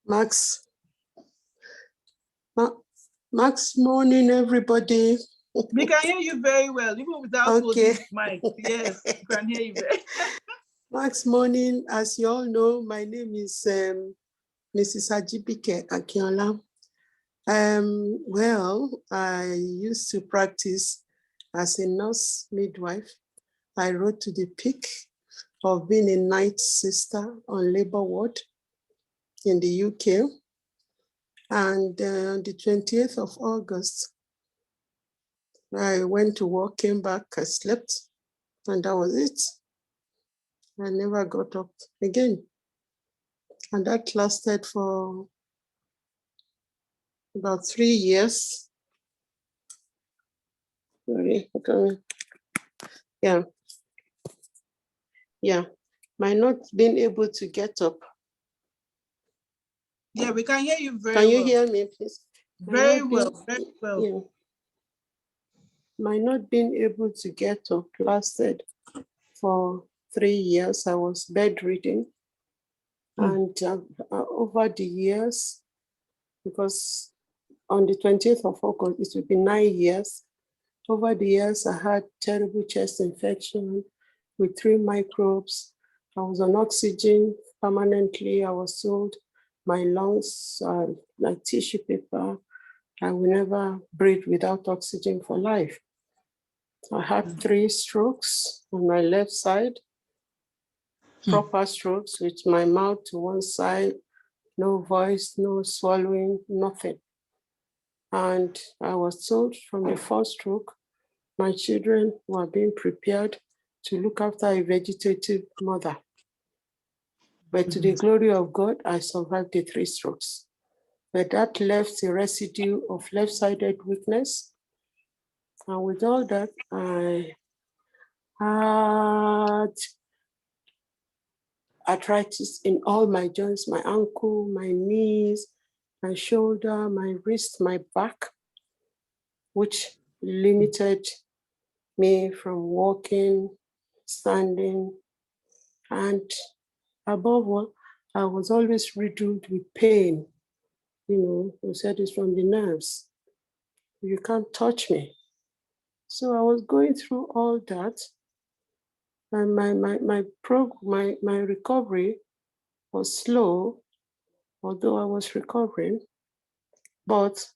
Max, morning, everybody. We can hear you very well, even without holding the mic. Yes, we can hear you very Max, morning. As you all know, my name is Mrs. Ajibike Akinola. Well, I used to practice as a nurse midwife. I rose to the peak of being a night sister on labor ward in the UK. And on the 20th of August, I went to work, came back, I slept, and that was it. I never got up again. And that lasted for about 3 years. Sorry, okay. Yeah. My not being able to get up. Yeah, we can hear you very well. Can you hear me, please? Very well. Yeah. My not being able to get up lasted for 3 years. I was bedridden. And over the years, because on the 20th of August, it will be 9 years. Over the years, I had terrible chest infection with 3 microbes. I was on oxygen permanently. I was told my lungs are like tissue paper. I will never breathe without oxygen for life. I had 3 strokes on my left side, proper strokes with my mouth to one side, no voice, no swallowing, nothing. And I was told from the first stroke, my children were being prepared to look after a vegetative mother. But to the glory of God, I survived the 3 strokes. But that left a residue of left-sided weakness. And with all that, I had arthritis in all my joints, my ankle, my knees, my shoulder, my wrist, my back, which limited me from walking, standing, and above all, I was always riddled with pain. You know, we said it's from the nerves. You can't touch me. So I was going through all that, and my recovery was slow, although I was recovering, but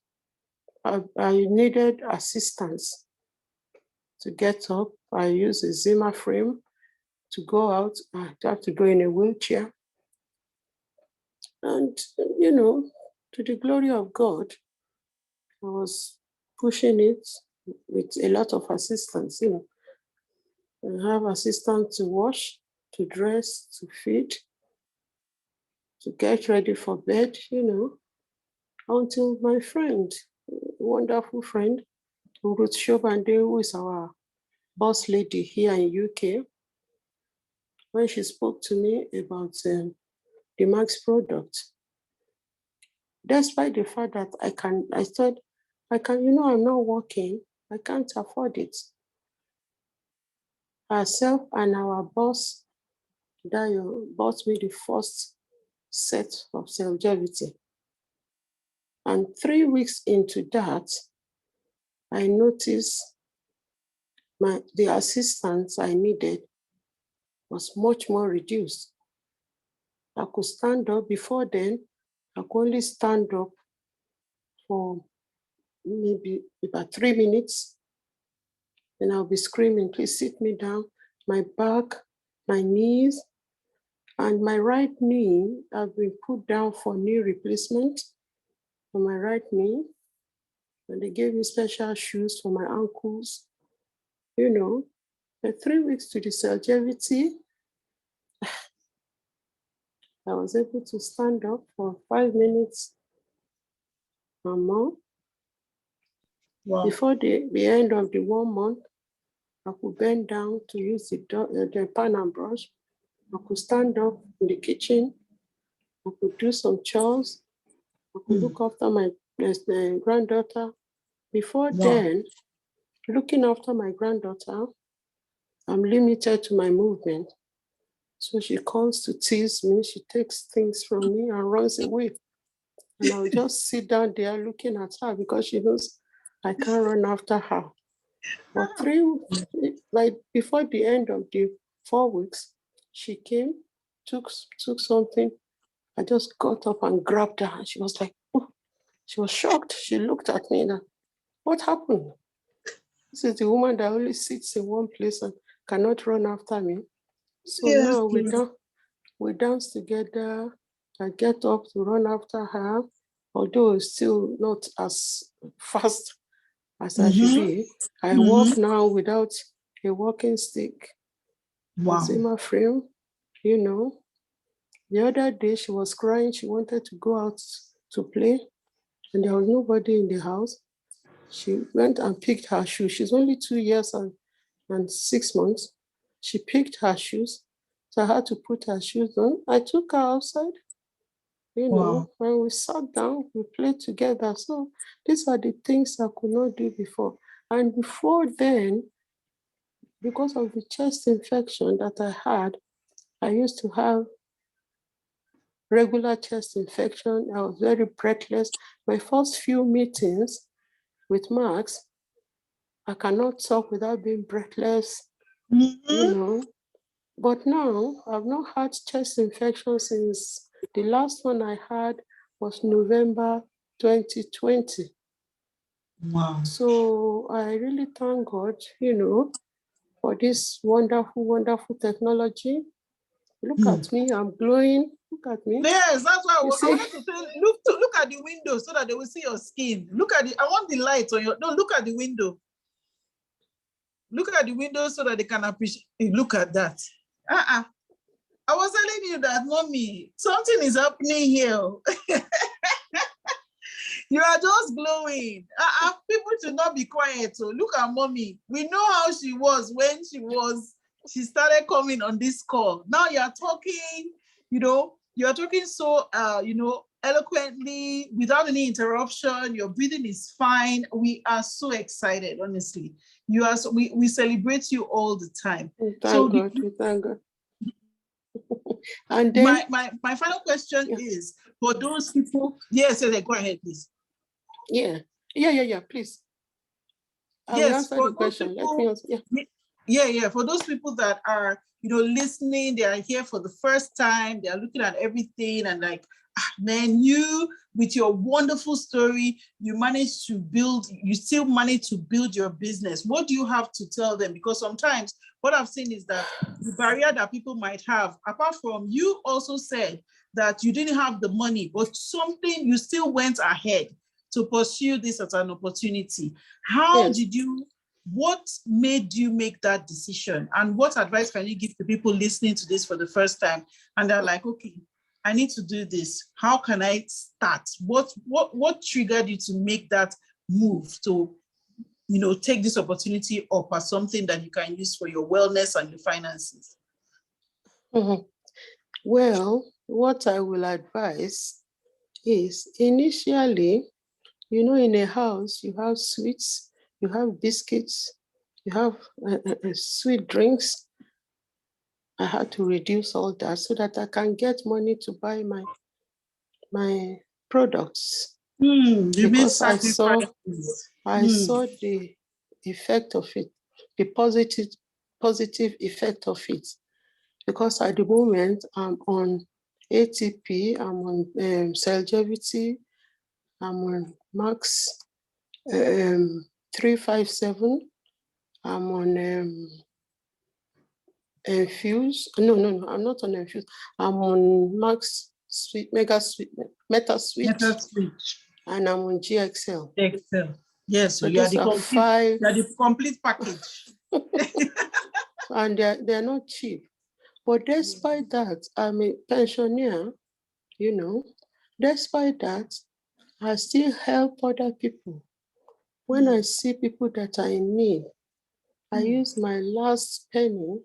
I needed assistance to get up. I used a Zimmer frame to go out. I have to go in a wheelchair. And, you know, to the glory of God, I was pushing it with a lot of assistance, you know. I have assistants to wash, to dress, to feed, to get ready for bed, you know, until my friend, wonderful friend, Ruth Shobande, who is our boss lady here in UK, when she spoke to me about the Max product, despite the fact that I said, you know, I'm not working, I can't afford it. Herself and our boss, Dayo, bought me the first set of longevity. And 3 weeks into that, I noticed the assistance I needed was much more reduced. I could stand up. Before then, I could only stand up for maybe about 3 minutes. Then I'll be screaming, please sit me down. My back, my knees, and my right knee have been put down for knee replacement for my right knee. And they gave me special shoes for my ankles. You know, the 3 weeks to the longevity, I was able to stand up for 5 minutes or more. Wow. Before the end of the 1 month, I could bend down to use the pan and brush. I could stand up in the kitchen. I could do some chores. I could look after my granddaughter. Before then, looking after my granddaughter, I'm limited to my movement. So she comes to tease me. She takes things from me and runs away. And I'll just sit down there looking at her because she knows I can't run after her. But before the end of the 4 weeks, she came, took something. I just got up and grabbed her. And she was like, oh. She was shocked. She looked at me and, what happened? This is the woman that only sits in one place and cannot run after me. So Yes, now we dance together. I get up to run after her, although it's still not as fast as I should be. I walk now without a walking stick. Wow. Zimmer frame, you know. The other day she was crying. She wanted to go out to play and there was nobody in the house. She went and picked her shoes. She's only 2 years and 6 months. She picked her shoes. So I had to put her shoes on. I took her outside, you know, when we sat down, we played together. So these are the things I could not do before. And before then, because of the chest infection that I had, I used to have regular chest infection. I was very breathless. My first few meetings with Max, I cannot talk without being breathless, you know. But now I've not had chest infection since the last one I had was November 2020. Wow. So I really thank God, you know, for this wonderful, wonderful technology. Look at me, I'm glowing. Look at me. Yes, that's why I wanted to say, look at the window so that they will see your skin. Look at I want the light on your, no, look at the window. Look at the window so that they can appreciate. Look at that. I was telling you that, mommy, something is happening here. You are just glowing. People should not be quiet. So look at mommy. We know how she was when she started coming on this call. Now you're talking, you know, you're talking so, you know, eloquently, without any interruption. Your breathing is fine. We are so excited, honestly. You are so, we celebrate you all the time. Thank God. And then my final question is for those people. Yes, go ahead, please. Yeah, please. I will answer the question. People, let me answer. For those people that are, you know, listening, they are here for the first time, they are looking at everything and like, man, you, with your wonderful story, you still manage to build your business. What do you have to tell them? Because sometimes what I've seen is that the barrier that people might have, apart from, you also said that you didn't have the money, but something, you still went ahead to pursue this as an opportunity. What made you make that decision? And what advice can you give to people listening to this for the first time? And they're like, okay, I need to do this. How can I start? What triggered you to make that move to, you know, take this opportunity up as something that you can use for your wellness and your finances? Well, what I will advise is initially, you know, in a house, you have sweets, you have biscuits, you have sweet drinks. I had to reduce all that so that I can get money to buy my products. Because I saw the effect of it, the positive effect of it. Because at the moment I'm on ATP, I'm on Cellgevity, I'm on Max 357, I'm on Infuse. No, I'm not on Infuse. I'm on Max Sweet, Mega Sweet, Meta Switch, and I'm on GXL. Yes, so you are the complete package. And they're not cheap. But despite that, I'm a pensioner, you know. Despite that, I still help other people. When I see people that are in need, I use my last penny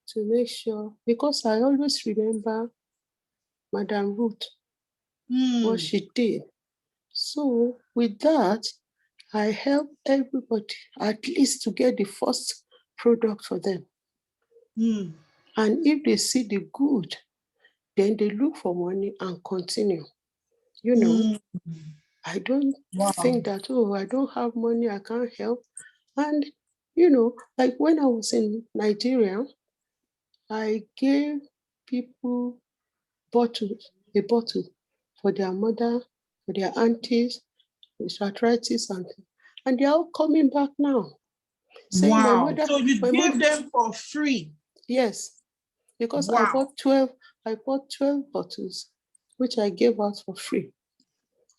to make sure, because I always remember Madam Ruth, what she did. So with that, I help everybody at least to get the first product for them. And if they see the good, then they look for money and continue. You know, Mm. I don't Wow. think that, oh, I don't have money, I can't help. And, you know, like when I was in Nigeria, I gave people a bottle for their mother, for their aunties, with arthritis, and they're all coming back now. Saying Wow. So you my gave mother, them for free? yes, because Wow. I bought 12 bottles, which I gave out for free.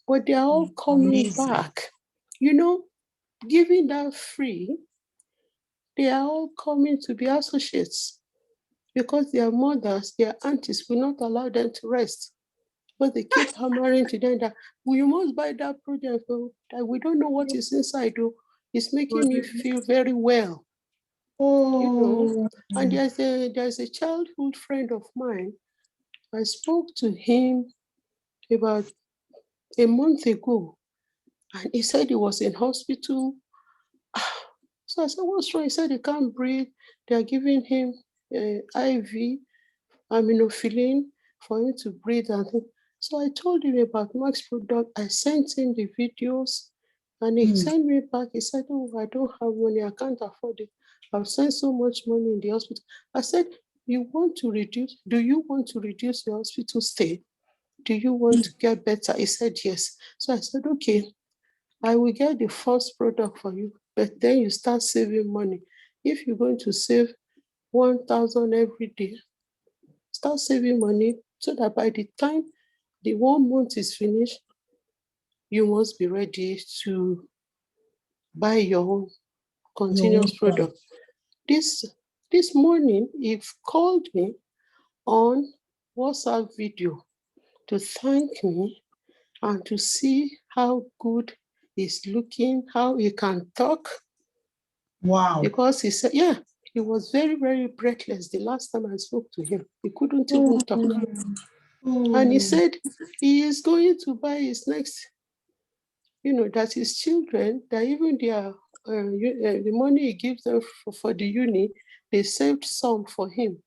But they're all coming Amazing. back. You know, giving that free, they are all coming to be associates because their mothers, their aunties will not allow them to rest. But they keep hammering to them that we must buy that product. That we don't know what is inside. Though. It's making me feel very well. You know, Oh. and there's a childhood friend of mine. I spoke to him about a month ago, and he said he was in hospital. So I said, what's wrong? He said he can't breathe. They are giving him IV, aminophylline, for him to breathe. So I told him about Max product. I sent him the videos, and he sent me back. He said, oh, I don't have money. I can't afford it. I've spent so much money in the hospital. I said, do you want to reduce your hospital stay? Do you want to get better? He said, yes. So I said, okay, I will get the first product for you, but then you start saving money. If you're going to save 1,000 every day, start saving money so that by the time the 1 month is finished, you must be ready to buy your own continuous product. This morning, he called me on WhatsApp video to thank me and to see how good he's looking, how he can talk. Wow. Because he said, yeah, he was very, very breathless the last time I spoke to him. He couldn't even talk. And he said he is going to buy his next, that his children, that even the money he gives them for the uni, they saved some for him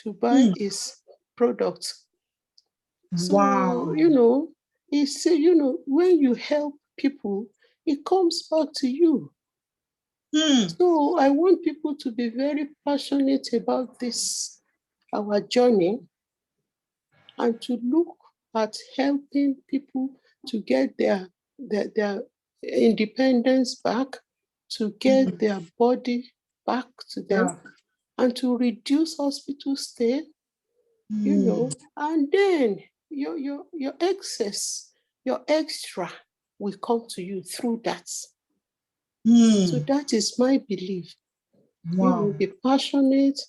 to buy his products. So, Wow. he said, when you help people, it comes back to you. So I want people to be very passionate about this, our journey, and to look at helping people to get their independence back, to get their body back to them, and to reduce hospital stay, and then your excess, your extra will come to you through that. So that is my belief. Wow. Be passionate,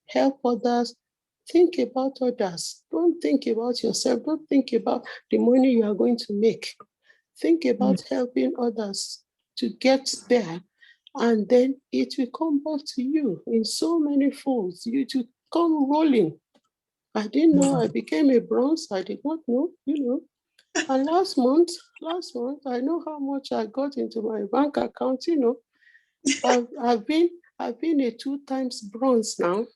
help others, think about others. Don't think about yourself. Don't think about the money you are going to make. Think about helping others to get there, and then it will come back to you in so many folds. You to come rolling. I didn't know I became a bronze. I did not know, And last month, I know how much I got into my bank account, I've been a 2 times bronze now,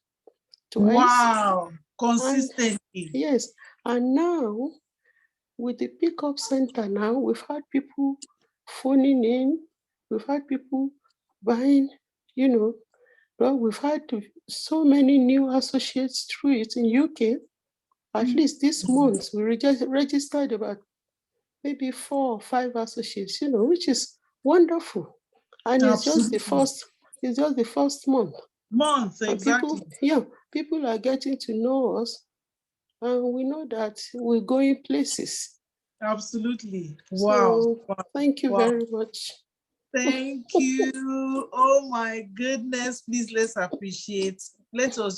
twice. Wow. Consistently. Yes, and now with the pickup center now, we've had people phoning in, we've had people buying, we've had so many new associates through it in UK. At least this month, we registered about maybe 4 or 5 associates, which is wonderful. And it's just the first month. And Exactly. people are getting to know us, and we know that we're going places. Absolutely. Wow. So thank you very much. Thank you. Oh my goodness. Please let's appreciate. Let us just